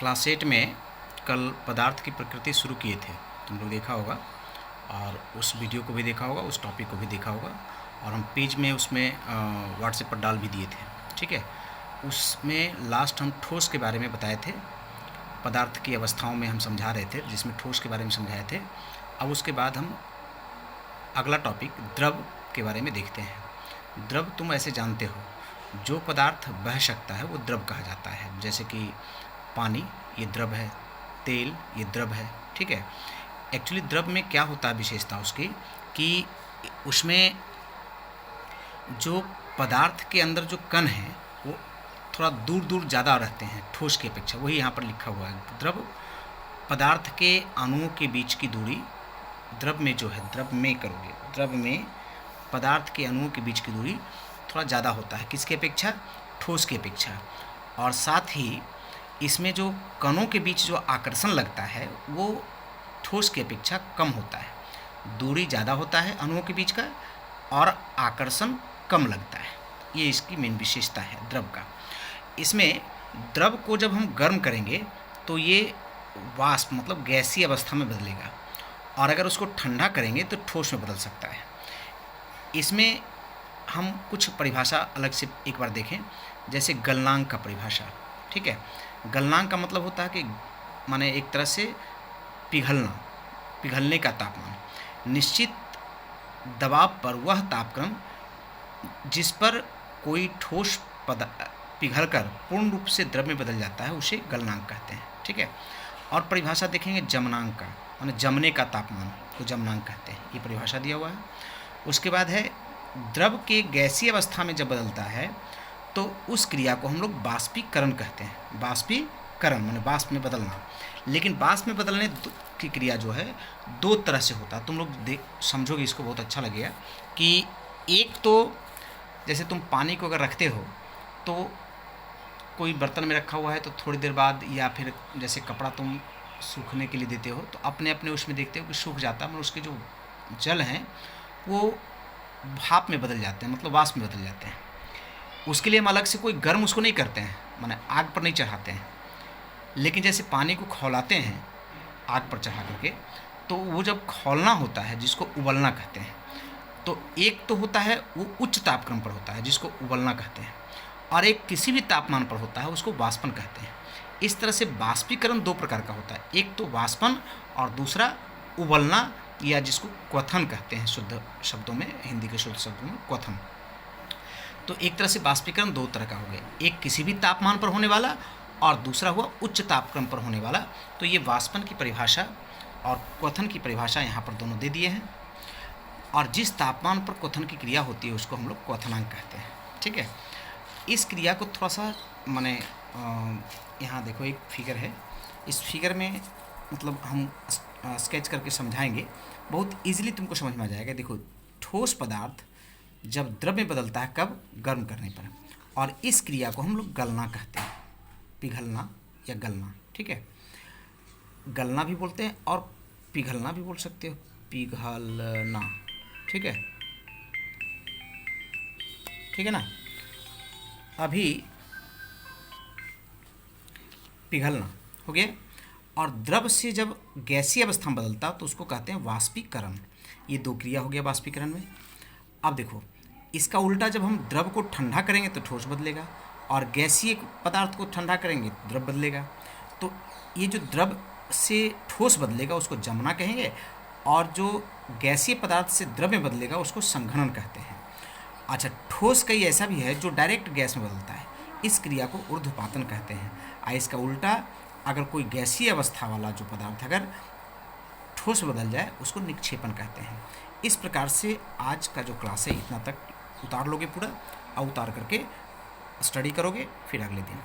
Class 8 में कल पदार्थ की प्रकृति शुरू किए थे, तुम लोग देखा होगा और उस वीडियो को भी देखा होगा, उस टॉपिक को भी देखा होगा और हम पेज में उसमें व्हाट्सएप पर डाल भी दिए थे। ठीक है, उसमें लास्ट हम ठोस के बारे में बताए थे, पदार्थ की अवस्थाओं में हम समझा रहे थे, जिसमें ठोस के बारे में समझाए थे। अब उसके बाद हम अगला टॉपिक द्रव के बारे में देखते हैं। द्रव तुम ऐसे जानते हो, जो पदार्थ बह सकता है वो द्रव कहा जाता है। जैसे कि पानी, ये द्रव है, तेल ये द्रव है। ठीक है, एक्चुअली द्रव में क्या होता है विशेषता उसकी कि उसमें जो पदार्थ के अंदर जो कण हैं वो थोड़ा दूर दूर ज़्यादा रहते हैं ठोस की अपेक्षा। वही यहाँ पर लिखा हुआ है, द्रव पदार्थ के अणुओं के बीच की दूरी, द्रव में जो है, द्रव में करोगे, द्रव में पदार्थ के अणुओं के बीच की दूरी थोड़ा ज़्यादा होता है, किसकी अपेक्षा? ठोस की अपेक्षा। और साथ ही इसमें जो कणों के बीच जो आकर्षण लगता है वो ठोस की अपेक्षा कम होता है। दूरी ज़्यादा होता है अणुओं के बीच का और आकर्षण कम लगता है। ये इसकी मेन विशेषता है द्रव का। इसमें द्रव को जब हम गर्म करेंगे तो ये वाष्प मतलब गैसीय अवस्था में बदलेगा और अगर उसको ठंडा करेंगे तो ठोस में बदल सकता है। इसमें हम कुछ परिभाषा अलग से एक बार देखें, जैसे गलनांक का परिभाषा। ठीक है, गलनांक का मतलब होता है कि माने एक तरह से पिघलना, पिघलने का तापमान। निश्चित दबाव पर वह तापक्रम जिस पर कोई ठोस पिघलकर पूर्ण रूप से द्रव में बदल जाता है उसे गलनांक कहते हैं। ठीक है, और परिभाषा देखेंगे जमनांक का, माने जमने का तापमान को जमनांक कहते हैं। ये परिभाषा दिया हुआ है। उसके बाद है द्रव के गैसीय अवस्था में जब बदलता है तो उस क्रिया को हम लोग बाष्पीकरण कहते हैं। बाष्पीकरण माने बाष्प में बदलना। लेकिन बाष्प में बदलने की क्रिया जो है दो तरह से होता है। तुम लोग समझोगे, इसको बहुत अच्छा लगेगा कि एक तो जैसे तुम पानी को अगर रखते हो तो कोई बर्तन में रखा हुआ है तो थोड़ी देर बाद, या फिर जैसे कपड़ा तुम सूखने के लिए देते हो तो अपने अपने उसमें देखते हो कि सूख जाता है, मतलब उसके जो जल हैं वो भाप में बदल जाते हैं, मतलब वाष्प में बदल जाते हैं। उसके लिए हम अलग से कोई गर्म उसको नहीं करते हैं, माने आग पर नहीं चढ़ाते हैं। लेकिन जैसे पानी को खौलाते हैं आग पर चढ़ा करके, तो वो जब खौलना होता है जिसको उबलना कहते हैं, तो एक तो होता है वो उच्च तापक्रम पर होता है जिसको उबलना कहते हैं, और एक किसी भी तापमान पर होता है उसको वाष्पन कहते हैं। इस तरह से बाष्पीकरण दो प्रकार का होता है, एक तो वाष्पन और दूसरा उबलना, या जिसको क्वथन कहते हैं शुद्ध शब्दों में, हिंदी के शुद्ध शब्दों में क्वथन। तो एक तरह से बाष्पीकरण दो तरह का हो गया, एक किसी भी तापमान पर होने वाला और दूसरा हुआ उच्च तापक्रम पर होने वाला। तो ये वाष्पन की परिभाषा और क्वथन की परिभाषा यहाँ पर दोनों दे दिए हैं। और जिस तापमान पर क्वथन की क्रिया होती है उसको हम लोग क्वथनांक कहते हैं। ठीक है, इस क्रिया को थोड़ा सा माने यहाँ देखो एक फिगर है, इस फिगर में मतलब हम स्केच करके समझाएंगे, बहुत इजीली तुमको समझ में आ जाएगा। देखो, ठोस पदार्थ जब द्रव में बदलता है, कब? गर्म करने पर। और इस क्रिया को हम लोग गलना कहते हैं, पिघलना या गलना। ठीक है, गलना भी बोलते हैं और पिघलना भी बोल सकते हो, पिघलना। ठीक है, ठीक है ना। अभी पिघलना हो गया, और द्रव से जब गैसीय अवस्था में बदलता तो उसको कहते हैं वाष्पीकरण। ये दो क्रिया हो गया वाष्पीकरण में। अब देखो, इसका उल्टा, जब हम द्रव को ठंडा करेंगे तो ठोस बदलेगा, और गैसीय पदार्थ को ठंडा करेंगे तो द्रव बदलेगा। तो ये जो द्रव से ठोस बदलेगा उसको जमना कहेंगे, और जो गैसीय पदार्थ से द्रव में बदलेगा उसको संघनन कहते हैं। अच्छा, ठोस कई ऐसा भी है जो डायरेक्ट गैस में बदलता है, इस क्रिया को ऊर्ध्वपातन कहते हैं। इसका उल्टा, अगर कोई गैसीय अवस्था वाला जो पदार्थ अगर ठोस बदल जाए उसको निक्षेपण कहते हैं। इस प्रकार से आज का जो क्लास है इतना तक उतार लोगे पूरा, और उतार करके स्टडी करोगे फिर अगले दिन।